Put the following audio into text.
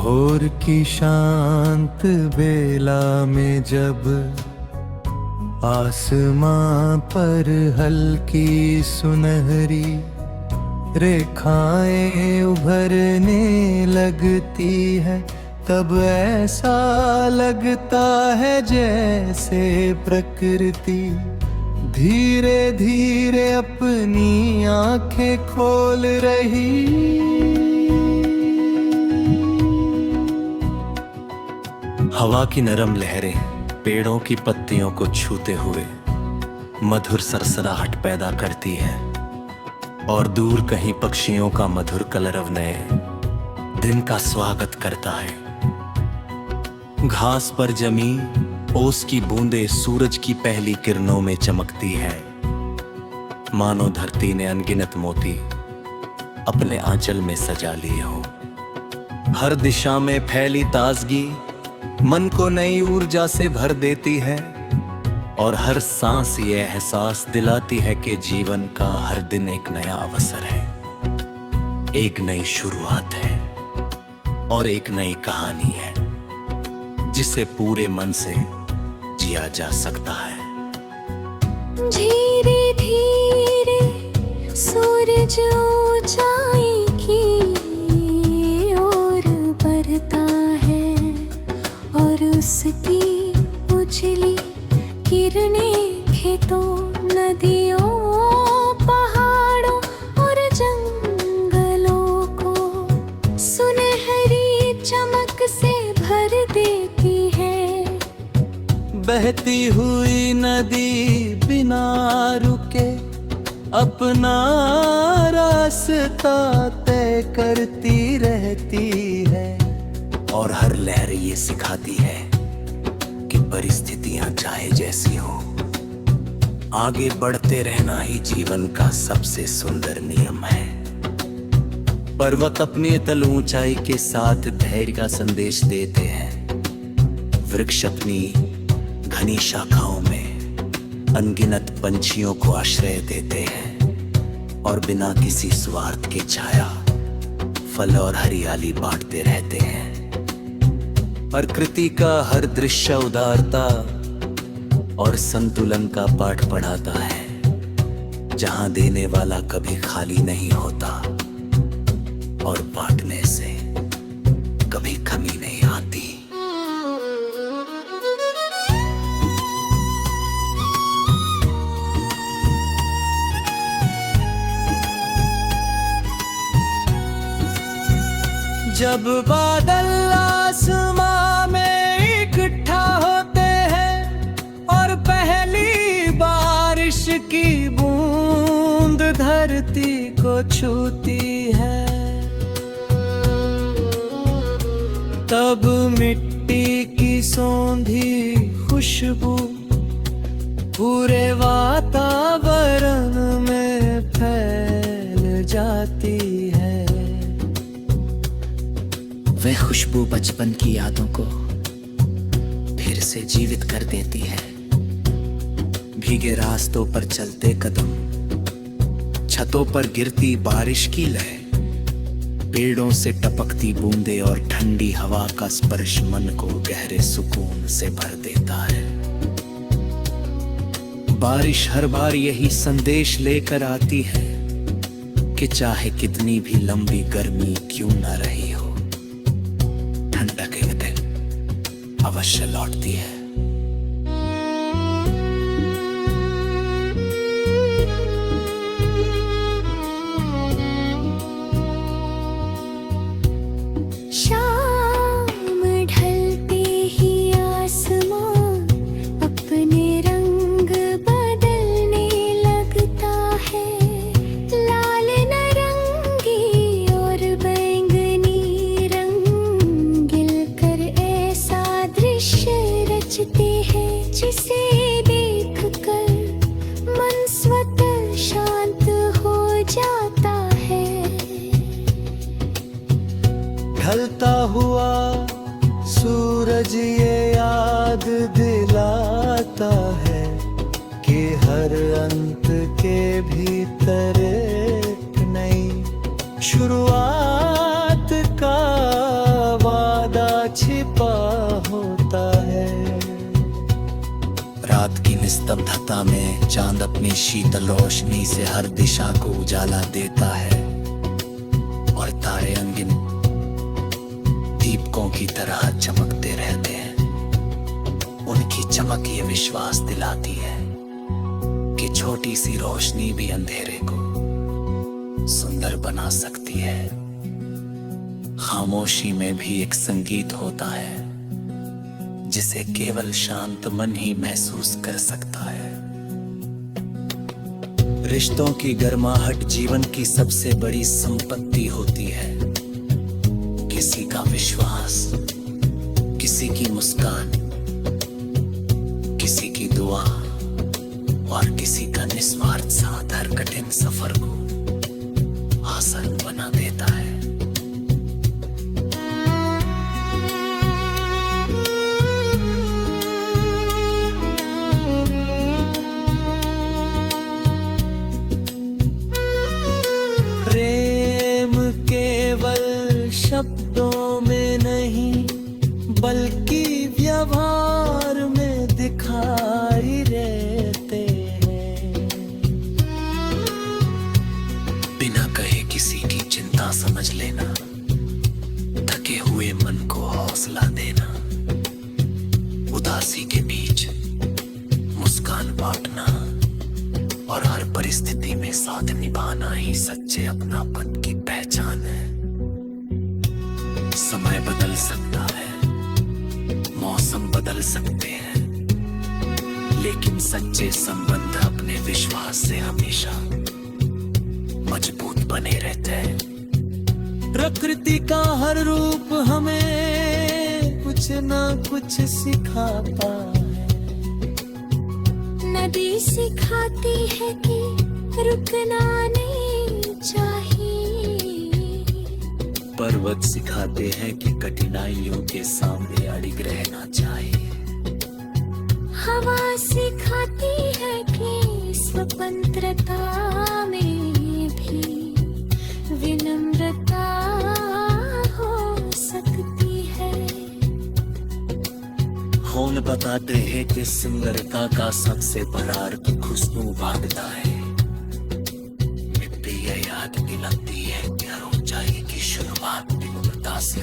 भोर की शांत बेला में जब आसमां पर हल्की सुनहरी रेखाएं उभरने लगती है, तब ऐसा लगता है जैसे प्रकृति धीरे धीरे अपनी आंखें खोल रही। हवा की नरम लहरें पेड़ों की पत्तियों को छूते हुए मधुर सरसराहट पैदा करती है, और दूर कहीं पक्षियों का मधुर कलरव नए दिन का स्वागत करता है। घास पर जमी ओस की बूंदें सूरज की पहली किरणों में चमकती है, मानो धरती ने अनगिनत मोती अपने आंचल में सजा लिए हो। हर दिशा में फैली ताजगी मन को नई ऊर्जा से भर देती है, और हर सांस ये एहसास दिलाती है कि जीवन का हर दिन एक नया अवसर है, एक नई शुरुआत है और एक नई कहानी है जिसे पूरे मन से जिया जा सकता है। धीरे धीरे सूरज ऊंचाई की ओर बढ़ता है, और उसकी उजली किरणें खेतों नदियों पहाड़ों और जंगलों को सुनहरी चमक से भर देती है। बहती हुई नदी बिना रुके अपना रास्ता तय करती रहती है, और हर लहर ये सिखाती है कि परिस्थितियां चाहे जैसी हो, आगे बढ़ते रहना ही जीवन का सबसे सुंदर नियम है। पर्वत अपनी अतल ऊंचाई के साथ धैर्य का संदेश देते हैं, वृक्ष अपनी घनी शाखाओं में अनगिनत पंछियों को आश्रय देते हैं, और बिना किसी स्वार्थ के छाया फल और हरियाली बांटते रहते हैं। प्रकृति का हर दृश्य उदारता और संतुलन का पाठ पढ़ाता है, जहां देने वाला कभी खाली नहीं होता और बांटने से कभी कमी नहीं आती। जब बादल आसमां में इकट्ठा होते हैं और पहली बारिश की बूंद धरती को छूती है, तब मिट्टी की सौंधी खुशबू पूरे वातावरण में फैल जाती है। वह खुशबू बचपन की यादों को फिर से जीवित कर देती है। भीगे रास्तों पर चलते कदम, छतों पर गिरती बारिश की लय, पेड़ों से टपकती बूंदें और ठंडी हवा का स्पर्श मन को गहरे सुकून से भर देता है। बारिश हर बार यही संदेश लेकर आती है कि चाहे कितनी भी लंबी गर्मी क्यों न रही हो, ठंडक एक दिन अवश्य लौटती है। शाम ढलते ही आसमान अपने रंग बदलने लगता है। लाल नारंगी और बैंगनी रंग मिलकर ऐसा दृश्य रचते हैं, जिसे देखकर मन स्वतः शांत हो जाता है। ढलता हुआ सूरज ये याद दिलाता है कि हर अंत के भीतर एक नई शुरुआत का वादा छिपा होता है। रात की निस्तब्धता में चांद अपनी शीतल रोशनी से हर दिशा को उजाला देता है और तारे अनगिनत दीपकों की तरह चमकते रहते हैं। उनकी चमक ये विश्वास दिलाती है कि छोटी सी रोशनी भी अंधेरे को सुंदर बना सकती है। खामोशी में भी एक संगीत होता है जिसे केवल शांत मन ही महसूस कर सकता है। रिश्तों की गर्माहट जीवन की सबसे बड़ी संपत्ति होती है। किसी का विश्वास, किसी की मुस्कान, किसी की दुआ और किसी का निस्वार्थ साथ हर कठिन सफर को आसान बना देता है। प्रेम केवल शब्दों में नहीं बल्कि व्यवहार में दिखाई देते हैं। बिना कहे किसी की चिंता समझ लेना, थके हुए मन को हौसला देना, उदासी के बीच मुस्कान बांटना और हर परिस्थिति में साथ निभाना ही सच्चे अपनापन की पहचान है। समय बदल सकता है, मौसम बदल सकते हैं, लेकिन सच्चे संबंध अपने विश्वास से हमेशा मजबूत बने रहते हैं। प्रकृति का हर रूप हमें कुछ ना कुछ सिखाता है। नदी सिखाती है कि रुकना नहीं चाहिए। पर्वत सिखाते हैं कि कठिनाइयों के सामने अडिग रहना चाहिए। हवा सिखाती है कि स्वतंत्रता में भी विनम्रता हो सकती है। फूल बताते हैं कि सुंदरता का सबसे बड़ा अर्थ खुशबू भागता है। मिट्टी यह याद दिलाती है कि हर ऊंचाई की शुरुआत विनम्रता से